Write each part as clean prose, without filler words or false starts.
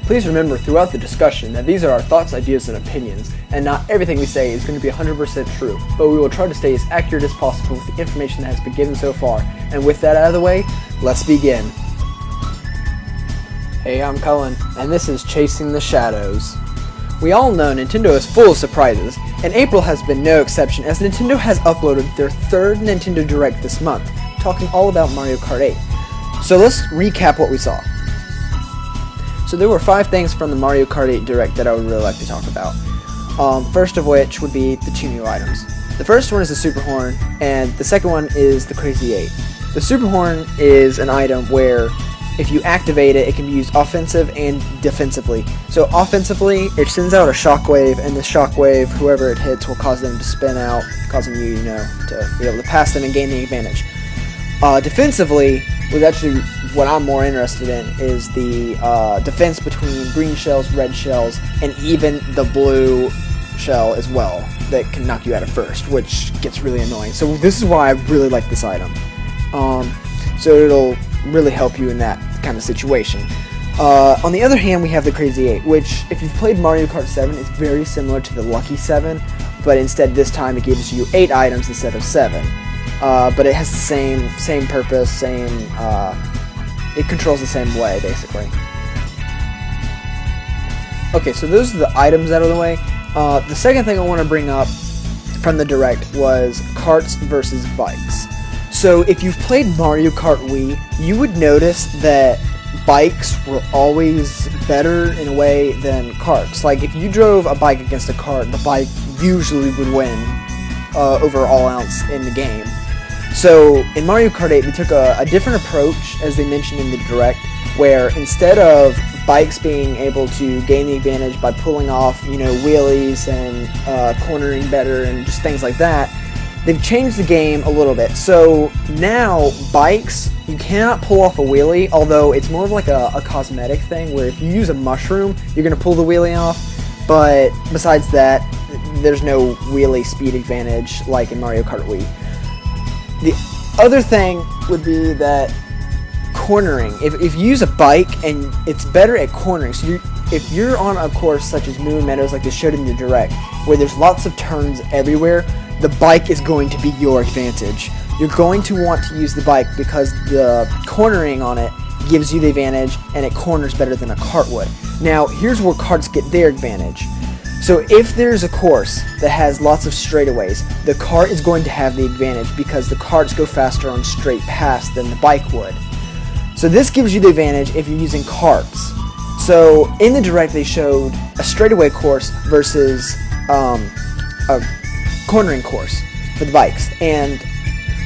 Please remember throughout the discussion that these are our thoughts, ideas, and opinions, and not everything we say is going to be 100% true, but we will try to stay as accurate as possible with the information that has been given so far. And with that out of the way, let's begin. Hey, I'm Cullen, and this is Chasing the Shadows. We all know Nintendo is full of surprises, and April has been no exception as Nintendo has uploaded their third Nintendo Direct this month, talking all about Mario Kart 8. So let's recap what we saw. So there were 5 things from the Mario Kart 8 Direct that I would really like to talk about. First of which would be the 2 new items. The first one is the Super Horn, and the second one is the Crazy 8. The Super Horn is an item where if you activate it, it can be used offensive and defensively. So offensively, it sends out a shockwave, and the shockwave, whoever it hits, will cause them to spin out, causing you, to be able to pass them and gain the advantage. Defensively, was actually what I'm more interested in, is the defense between green shells, red shells, and even the blue shell as well, that can knock you out at first, which gets really annoying. So this is why I really like this item. So it'll really help you in that kind of situation. On the other hand, we have the Crazy 8, which, if you've played Mario Kart 7, is very similar to the Lucky 7, but instead this time it gives you 8 items instead of 7. But it has the same purpose, it controls the same way, basically. Okay, so those are the items out of the way. The second thing I want to bring up from the Direct was karts versus bikes. So if you've played Mario Kart Wii, you would notice that bikes were always better in a way than karts. Like, if you drove a bike against a kart, the bike usually would win over all else in the game. So in Mario Kart 8, they took a different approach, as they mentioned in the Direct, where instead of bikes being able to gain the advantage by pulling off, wheelies and cornering better and just things like that, they've changed the game a little bit. So now, bikes, you cannot pull off a wheelie, although it's more of like a cosmetic thing, where if you use a mushroom, you're going to pull the wheelie off, but besides that, there's no wheelie speed advantage like in Mario Kart Wii. The other thing would be that cornering. If you use a bike, and it's better at cornering, so if you're on a course such as Moon Meadows, like they showed in the Direct, where there's lots of turns everywhere, the bike is going to be your advantage. You're going to want to use the bike because the cornering on it gives you the advantage, and it corners better than a kart would. Now, here's where karts get their advantage. So if there's a course that has lots of straightaways, the kart is going to have the advantage because the karts go faster on straight paths than the bike would. So this gives you the advantage if you're using karts. So in the Direct, they showed a straightaway course versus a cornering course for the bikes, and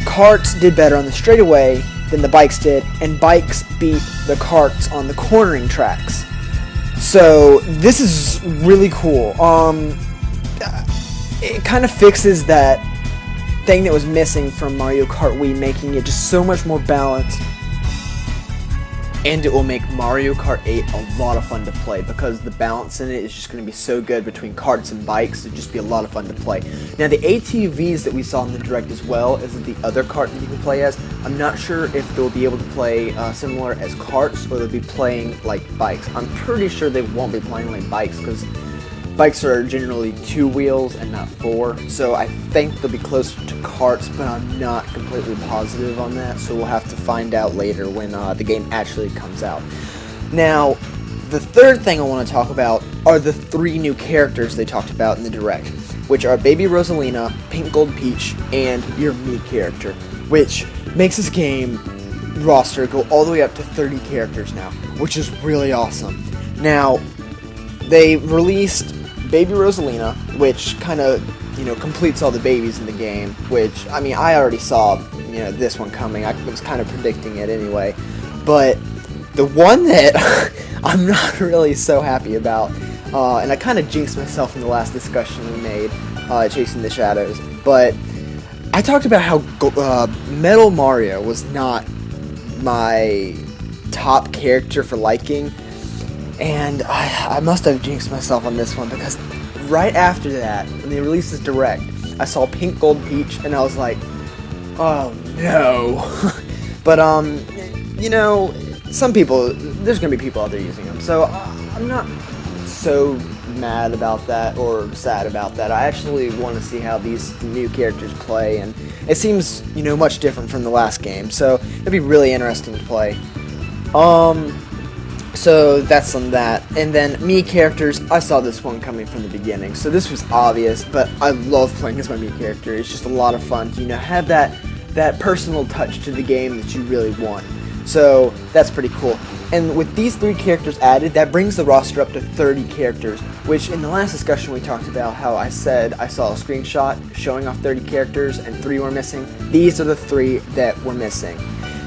karts did better on the straightaway than the bikes did, and bikes beat the karts on the cornering tracks. So this is really cool. It kind of fixes that thing that was missing from Mario Kart Wii, making it just so much more balanced. And it will make Mario Kart 8 a lot of fun to play, because the balance in it is just going to be so good between karts and bikes. It'll just be a lot of fun to play. Now, the ATVs that we saw in the Direct as well as the other kart that you can play as, I'm not sure if they'll be able to play similar as karts, or they'll be playing like bikes. I'm pretty sure they won't be playing like bikes, because bikes are generally 2 wheels and not 4, so I think they'll be closer to karts, but I'm not completely positive on that, so we'll have to find out later when the game actually comes out. Now, the third thing I want to talk about are the 3 new characters they talked about in the Direct, which are Baby Rosalina, Pink Gold Peach, and your Mii character, which makes this game roster go all the way up to 30 characters now, which is really awesome. Now, they released Baby Rosalina, which kind of, completes all the babies in the game, which, I already saw, this one coming. I was kind of predicting it anyway. But the one that I'm not really so happy about, and I kind of jinxed myself in the last discussion we made, Chasing the Shadows, but I talked about how Metal Mario was not my top character for liking, and I must have jinxed myself on this one, because right after that, when they released this Direct, I saw Pink Gold Peach, and I was like, oh no. But, some people, there's going to be people out there using them, so I'm not so mad about that or sad about that. I actually want to see how these new characters play, and it seems, you know, much different from the last game, so it'd be really interesting to play. So that's on that. And then Mii characters, I saw this one coming from the beginning, so this was obvious, but I love playing as my Mii character. It's just a lot of fun to, you know, have that personal touch to the game that you really want. So that's pretty cool. And with these 3 characters added, that brings the roster up to 30 characters, which in the last discussion we talked about how I said I saw a screenshot showing off 30 characters and 3 were missing. These are the 3 that were missing.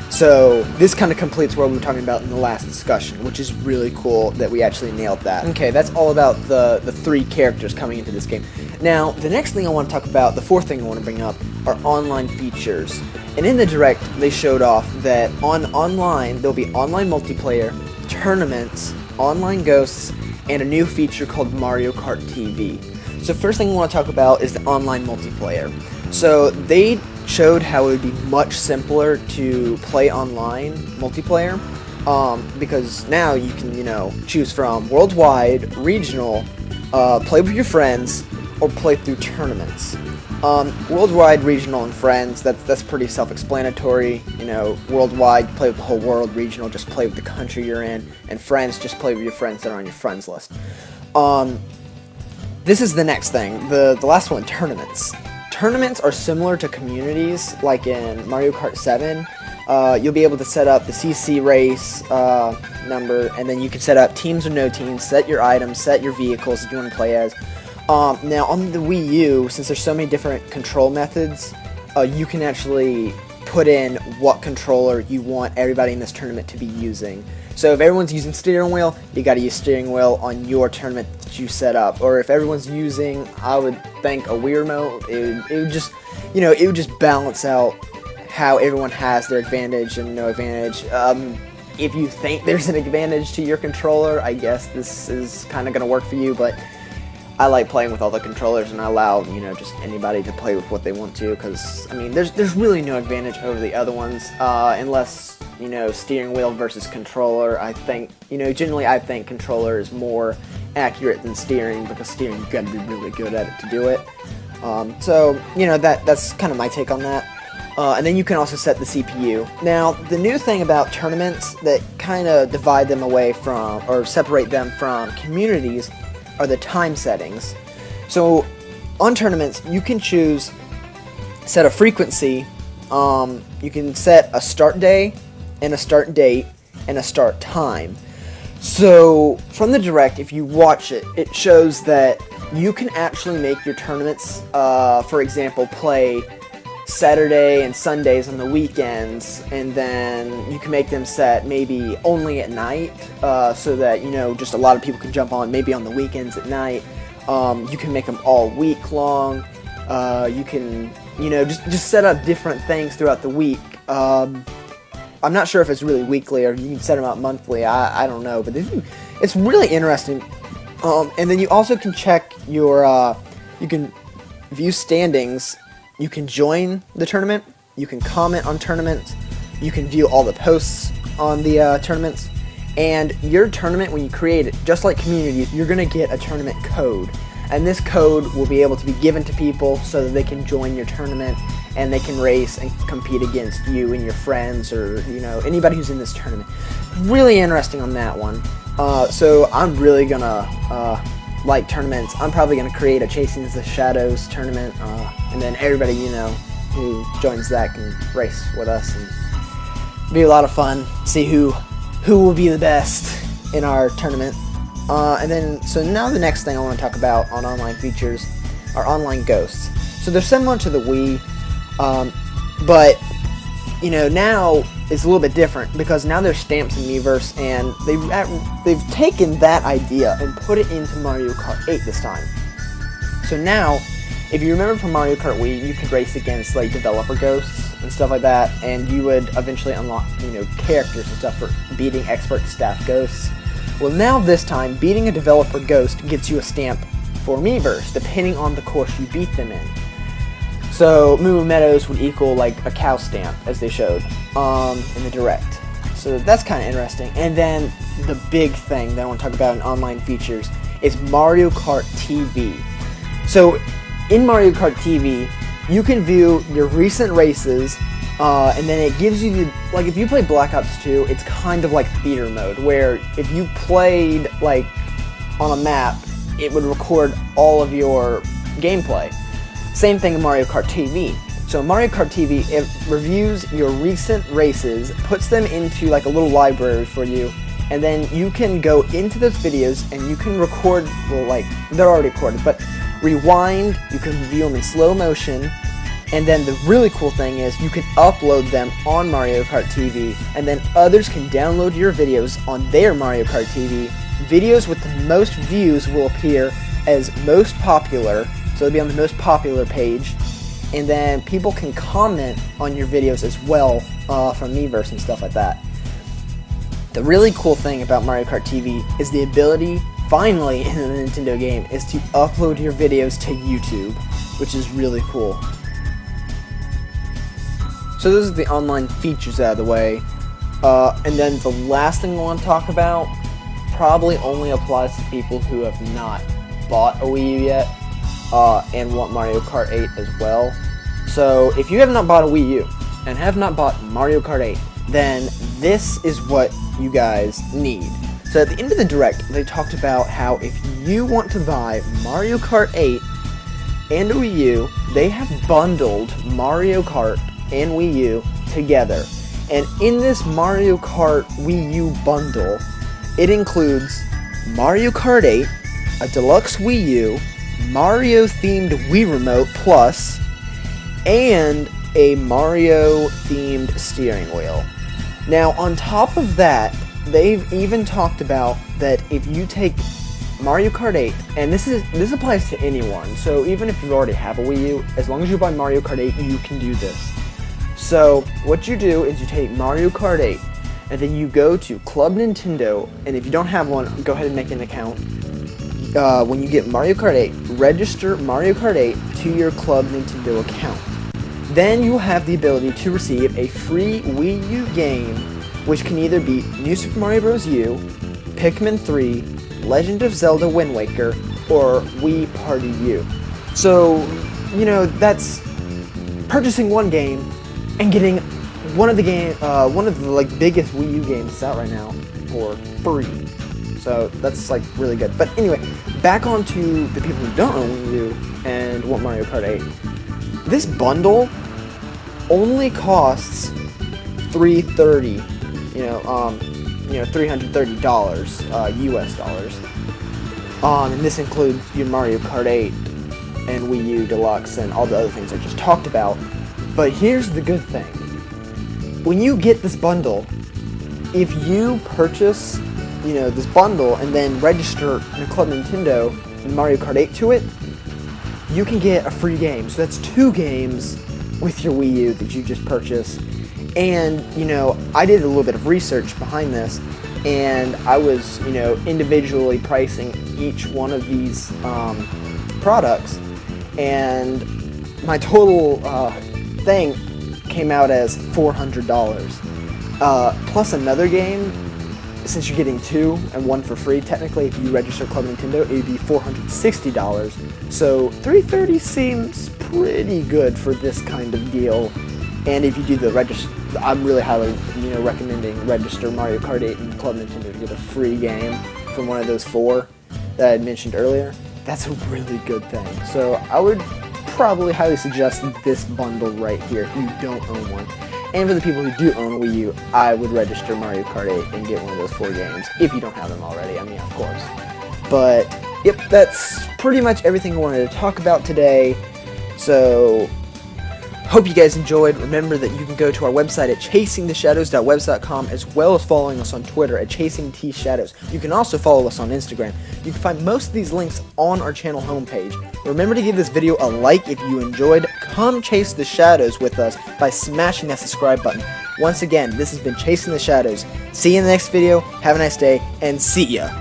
So this kind of completes what we were talking about in the last discussion, which is really cool that we actually nailed that. Okay, that's all about the 3 characters coming into this game. Now, the next thing I want to talk about, the 4th thing I want to bring up, are online features. And in the Direct, they showed off that online, there'll be online multiplayer, tournaments, online ghosts, and a new feature called Mario Kart TV. So first thing I want to talk about is the online multiplayer. So they showed how it would be much simpler to play online multiplayer, because now you can, you know, choose from worldwide, regional, play with your friends, or play through tournaments. Worldwide, regional, and friends, that's pretty self-explanatory. You know, worldwide, play with the whole world. Regional, just play with the country you're in. And friends, just play with your friends that are on your friends list. This is the next thing. The last one, tournaments. Tournaments are similar to communities, like in Mario Kart 7. You'll be able to set up the CC race number, and then you can set up teams or no teams, set your items, set your vehicles that you want to play as. Now, on the Wii U, since there's so many different control methods, you can actually put in what controller you want everybody in this tournament to be using. So if everyone's using steering wheel, you got to use steering wheel on your tournament that you set up. Or if everyone's using, I would think, a Wii remote, it would just, you know, it would just balance out how everyone has their advantage and no advantage. If you think there's an advantage to your controller, I guess this is kind of going to work for you, but I like playing with all the controllers, and I allow, you know, just anybody to play with what they want to, because, I mean, there's really no advantage over the other ones, unless, you know, steering wheel versus controller. I think, you know, generally I think controller is more accurate than steering, because steering, you've got to be really good at it to do it. So, you know, that's kind of my take on that. And then you can also set the CPU. Now, the new thing about tournaments that kind of divide them away from, or separate them from communities, are the time settings. So on tournaments, you can set a frequency, you can set a start day and a start date and a start time. So from the Direct, if you watch it, it shows that you can actually make your tournaments, for example, play Saturday and Sundays on the weekends, and then you can make them set maybe only at night, so that, you know, just a lot of people can jump on maybe on the weekends at night. You can make them all week long. You can, you know, just set up different things throughout the week. I'm not sure if it's really weekly or you can set them out monthly. I don't know, but it's really interesting. And then you also can check your, you can view standings. You can join the tournament, you can comment on tournaments, you can view all the posts on the tournaments, and your tournament, when you create it, just like communities, you're going to get a tournament code, and this code will be able to be given to people so that they can join your tournament, and they can race and compete against you and your friends, or, you know, anybody who's in this tournament. Really interesting on that one. So I'm really going to like tournaments. I'm probably going to create a ChasingTheShadows tournament, and then everybody, you know, who joins that can race with us, and be a lot of fun. See who will be the best in our tournament. And then, so now the next thing I want to talk about on online features are online ghosts. So they're similar to the Wii, but, you know, now it's a little bit different, because now there's stamps in Miiverse, and they've taken that idea and put it into Mario Kart 8 this time. So now, if you remember from Mario Kart Wii, you could race against, like, developer ghosts and stuff like that, and you would eventually unlock, you know, characters and stuff for beating expert staff ghosts. Well, now this time, beating a developer ghost gets you a stamp for Miiverse, depending on the course you beat them in. So Moo Meadows would equal like a cow stamp, as they showed in the Direct. So that's kind of interesting. And then the big thing that I want to talk about in online features is Mario Kart TV. So in Mario Kart TV, you can view your recent races, and then it gives you like if you play Black Ops 2, it's kind of like theater mode, where if you played like on a map, it would record all of your gameplay. Same thing in Mario Kart TV. So Mario Kart TV, it reviews your recent races, puts them into like a little library for you, and then you can go into those videos and you can record, well, like they're already recorded, but rewind, you can view them in slow motion, and then the really cool thing is you can upload them on Mario Kart TV, and then others can download your videos on their Mario Kart TV. Videos with the most views will appear as most popular, so they'll be on the most popular page, and then people can comment on your videos as well from Miiverse and stuff like that. The really cool thing about Mario Kart TV is the ability, finally in a Nintendo game, is to upload your videos to YouTube, which is really cool. So those are the online features out of the way, and then the last thing I want to talk about probably only applies to people who have not bought a Wii U yet, and want Mario Kart 8 as well. So if you have not bought a Wii U and have not bought Mario Kart 8, then this is what you guys need. So at the end of the Direct, they talked about how if you want to buy Mario Kart 8 and a Wii U, they have bundled Mario Kart and Wii U together. And in this Mario Kart Wii U bundle, it includes Mario Kart 8, a deluxe Wii U, Mario-themed Wii Remote Plus, and a Mario-themed steering wheel. Now, on top of that, they've even talked about that if you take Mario Kart 8, and this applies to anyone, so even if you already have a Wii U, as long as you buy Mario Kart 8, you can do this. So, what you do is you take Mario Kart 8, and then you go to Club Nintendo, and if you don't have one, go ahead and make an account. When you get Mario Kart 8, register Mario Kart 8 to your Club Nintendo account. Then you have the ability to receive a free Wii U game, which can either be New Super Mario Bros. U, Pikmin 3, Legend of Zelda Wind Waker, or Wii Party U. So, you know, that's purchasing one game and getting one of the like biggest Wii U games that's out right now for free. So that's like really good. But anyway, back on to the people who don't own Wii U and want Mario Kart 8. This bundle only costs $330, $330 US dollars. And this includes your Mario Kart 8 and Wii U Deluxe and all the other things I just talked about. But here's the good thing. When you get this bundle, if you purchase, this bundle and then register your Club Nintendo and Mario Kart 8 to it, you can get a free game. So that's 2 games with your Wii U that you just purchased. And, I did a little bit of research behind this, and I was, individually pricing each one of these products, and my total thing came out as $400. Plus another game, since you're getting 2 and 1 for free, technically if you register Club Nintendo, it would be $460. So $330 seems pretty good for this kind of deal. And if you do the register, I'm really highly, recommending register Mario Kart 8 and Club Nintendo to get a free game from one of those 4 that I had mentioned earlier. That's a really good thing. So I would probably highly suggest this bundle right here if you don't own one. And for the people who do own a Wii U, I would register Mario Kart 8 and get one of those 4 games, if you don't have them already, of course. But, yep, that's pretty much everything I wanted to talk about today. So, hope you guys enjoyed. Remember that you can go to our website at ChasingTheShadows.webs.com, as well as following us on Twitter at ChasingTShadows. You can also follow us on Instagram. You can find most of these links on our channel homepage. Remember to give this video a like if you enjoyed. Come chase the shadows with us by smashing that subscribe button. Once again, this has been Chasing the Shadows. See you in the next video. Have a nice day, and see ya!